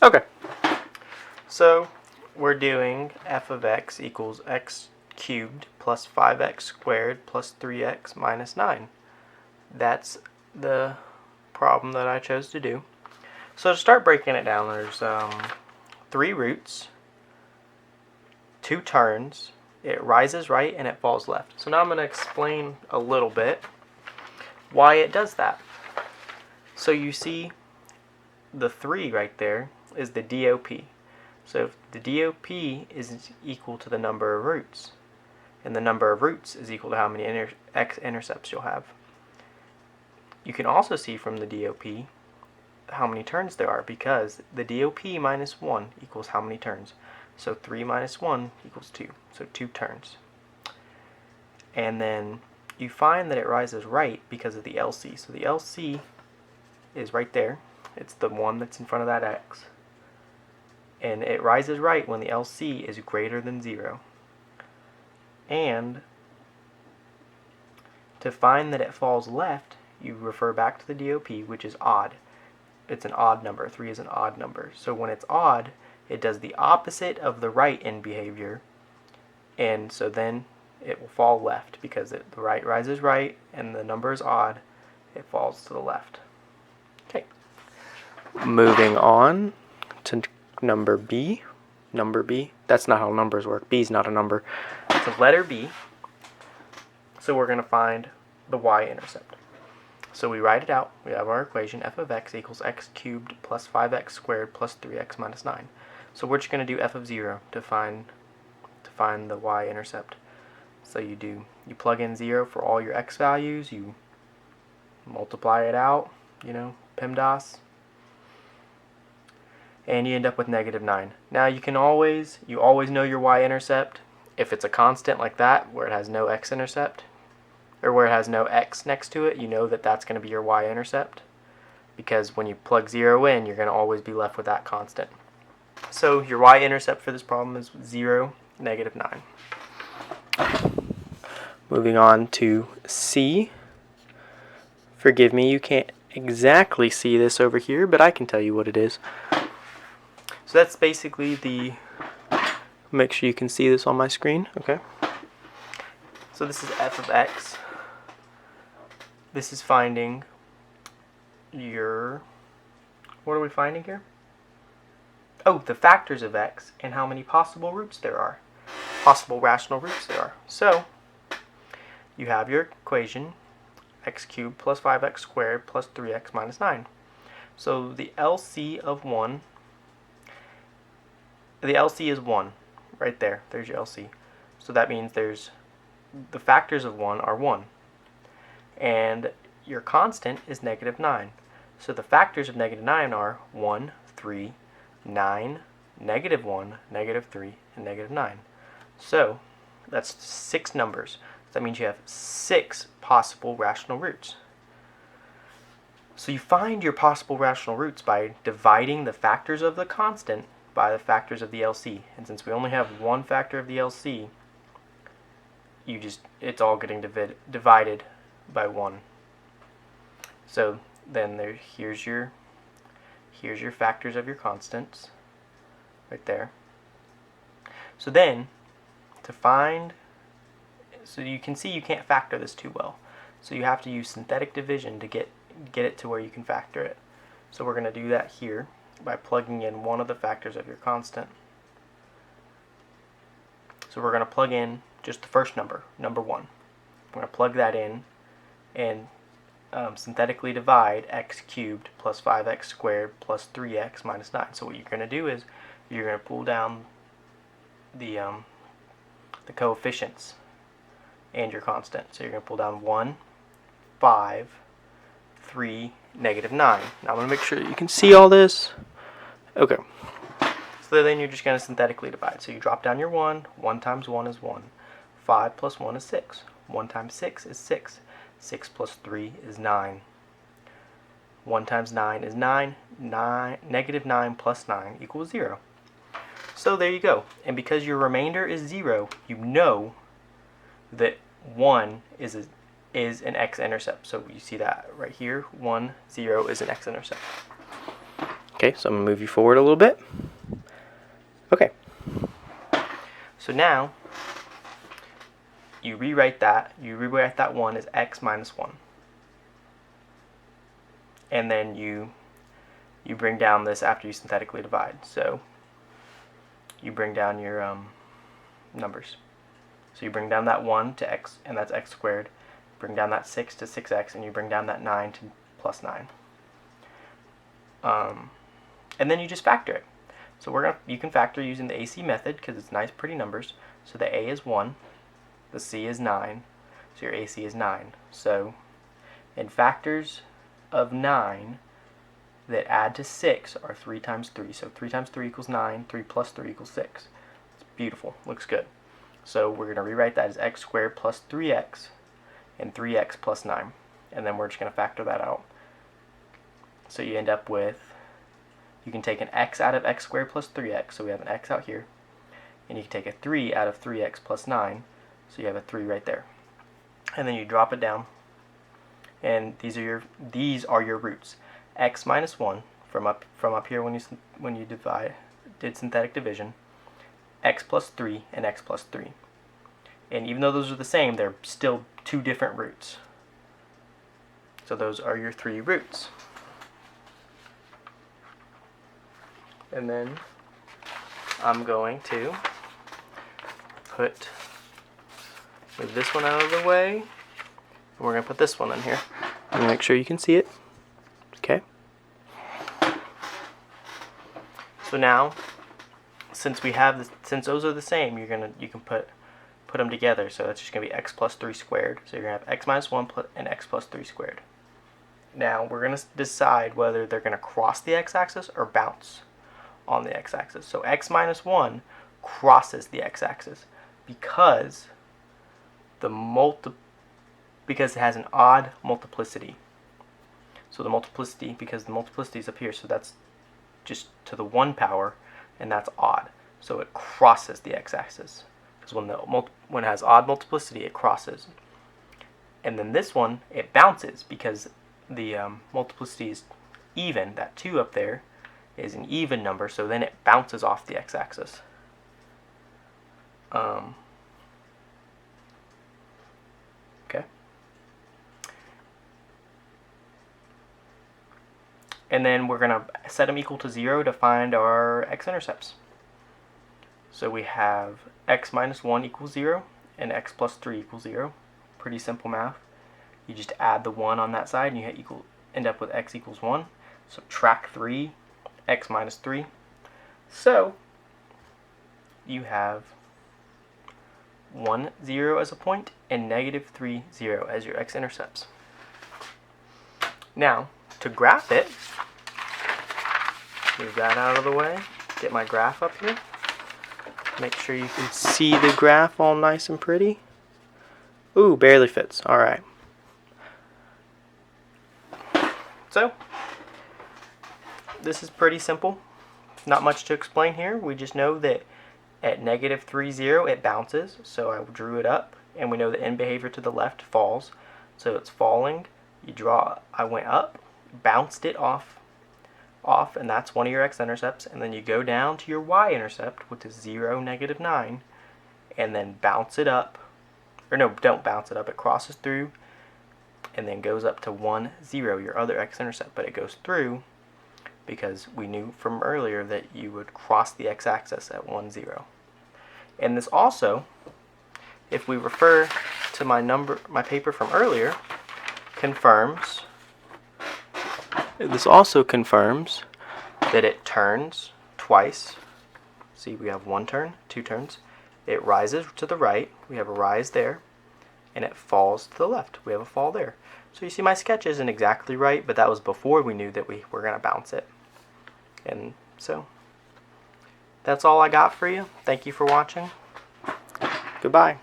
Okay, so we're doing f of x equals x cubed plus 5x squared plus 3x minus 9. That's the problem that I chose to do. So to start breaking it down, there's 3 roots, 2 turns, it rises right and it falls left. So now I'm going to explain a little bit why it does that. So you see the 3 right there is the DOP. So if the DOP is equal to the number of roots, and the number of roots is equal to how many x-intercepts you'll have. You can also see from the DOP how many turns there are, because the DOP minus 1 equals how many turns. So 3 minus 1 equals 2, so 2 turns. And then you find that it rises right because of the LC. So the LC is right there. It's the one that's in front of that x. And it rises right when the LC is greater than 0. And to find that it falls left, you refer back to the DOP, which is odd. It's an odd number. 3 is an odd number. So when it's odd, it does the opposite of the right in behavior, and so then it will fall left because the right rises right and the number is odd. It falls to the left. Okay. Moving on to number B. Number B. That's not how numbers work. B is not a number. So letter B. So we're going to find the y-intercept. So we write it out. We have our equation f of x equals x cubed plus 5x squared plus 3x minus 9. So we're just going to do f of 0 to find the y-intercept. So you plug in 0 for all your x values, you multiply it out, PEMDAS, and you end up with -9. Now you always know your y-intercept if it's a constant like that, where it has no x-intercept, or where it has no x next to it. You know that that's going to be your y-intercept, because when you plug 0 in, you're going to always be left with that constant. So your y-intercept for this problem is 0, -9. Moving on to C. Forgive me, you can't exactly see this over here, but I can tell you what it is. So that's basically make sure you can see this on my screen, okay? So this is f of x. This is finding what are we finding here? Oh, the factors of x and how many possible roots there are. Possible rational roots there are. So you have your equation, x cubed plus 5x squared plus 3x minus 9. So the LC of 1, the LC is 1, right there. There's your LC. So that means the factors of 1 are 1. And your constant is -9. So the factors of -9 are 1, 3, 9, -1, -3, and -9. So that's 6 numbers. So that means you have 6 possible rational roots. So you find your possible rational roots by dividing the factors of the constant by the factors of the LC. And since we only have one factor of the LC, it's all getting divided by 1. So then here's your factors of your constants right there. So then so you can see you can't factor this too well. So you have to use synthetic division to get it to where you can factor it. So we're going to do that here by plugging in one of the factors of your constant. So we're going to plug in just the first number 1. We're going to plug that in and synthetically divide x cubed plus 5x squared plus 3x minus 9. So what you're going to do is you're going to pull down the coefficients and your constant. So you're going to pull down 1, 5, 3, -9. Now I'm going to make sure that you can see all this. Okay. So then you're just going to synthetically divide. So you drop down your 1. 1 times 1 is 1. 5 plus 1 is 6. 1 times 6 is 6. 6 plus 3 is 9. 1 times 9 is 9. -9 plus 9 equals 0. So there you go. And because your remainder is 0, you know that 1 is an x-intercept. So you see that right here. 1, 0 is an x-intercept. Okay, so I'm going to move you forward a little bit. Okay. So now, you rewrite that 1 as x minus 1. And then you bring down this after you synthetically divide. So you bring down your numbers. So you bring down that 1 to x, and that's x squared. Bring down that 6 to 6x, and you bring down that 9 to plus 9. And then you just factor it. So you can factor using the AC method because it's nice, pretty numbers. So the A is 1, the C is 9, so your AC is 9. So in factors of 9 that add to 6 are 3 times 3. So 3 times 3 equals 9, 3 plus 3 equals 6. It's beautiful, looks good. So we're going to rewrite that as x squared plus 3x and 3x plus 9. And then we're just going to factor that out. So you end up with, you can take an x out of x squared plus 3x, so we have an x out here. And you can take a 3 out of 3x plus 9, so you have a 3 right there. And then you drop it down. And these are your roots. X minus 1 from up here when you did synthetic division, x plus 3 and x plus 3. And even though those are the same, they're still two different roots. So those are your 3 roots. And then I'm going to move this one out of the way. And we're going to put this one in here. I'm going to make sure you can see it. Okay. So now, since those are the same, you can put them together. So that's just going to be x plus 3 squared. So you're going to have x minus 1 and x plus 3 squared. Now we're going to decide whether they're going to cross the x-axis or bounce on the x-axis. So x minus 1 crosses the x-axis because because it has an odd multiplicity. So because the multiplicity is up here, so that's just to the 1 power, and that's odd. So it crosses the x-axis. Because when it has odd multiplicity, it crosses. And then this one, it bounces because the multiplicity is even. That 2 up there is an even number, so then it bounces off the x-axis. Okay. And then we're going to set them equal to 0 to find our x-intercepts. So we have x minus 1 equals 0 and x plus 3 equals 0. Pretty simple math. You just add the 1 on that side and you end up with x equals 1. Subtract 3, x minus 3. So you have 1, 0 as a point and negative 3, 0 as your x-intercepts. Now, to graph it, move that out of the way, get my graph up here. Make sure you can see the graph all nice and pretty. Ooh, barely fits. Alright. So, this is pretty simple. Not much to explain here. We just know that at negative 3, 0, it bounces. So I drew it up. And we know the end behavior to the left falls. So it's falling. I went up, bounced it off, and that's one of your x-intercepts. And then you go down to your y-intercept, which is 0, negative 9, and then bounce it up. Or no, don't bounce it up. It crosses through and then goes up to 1, 0, your other x-intercept. But it goes through because we knew from earlier that you would cross the x-axis at 1, 0. And this also, if we refer to my paper from earlier, confirms. This also confirms that it turns twice. See, we have 1 turn, 2 turns. It rises to the right. We have a rise there. And it falls to the left. We have a fall there. So you see my sketch isn't exactly right, but that was before we knew that we were going to bounce it. And so, that's all I got for you. Thank you for watching. Goodbye.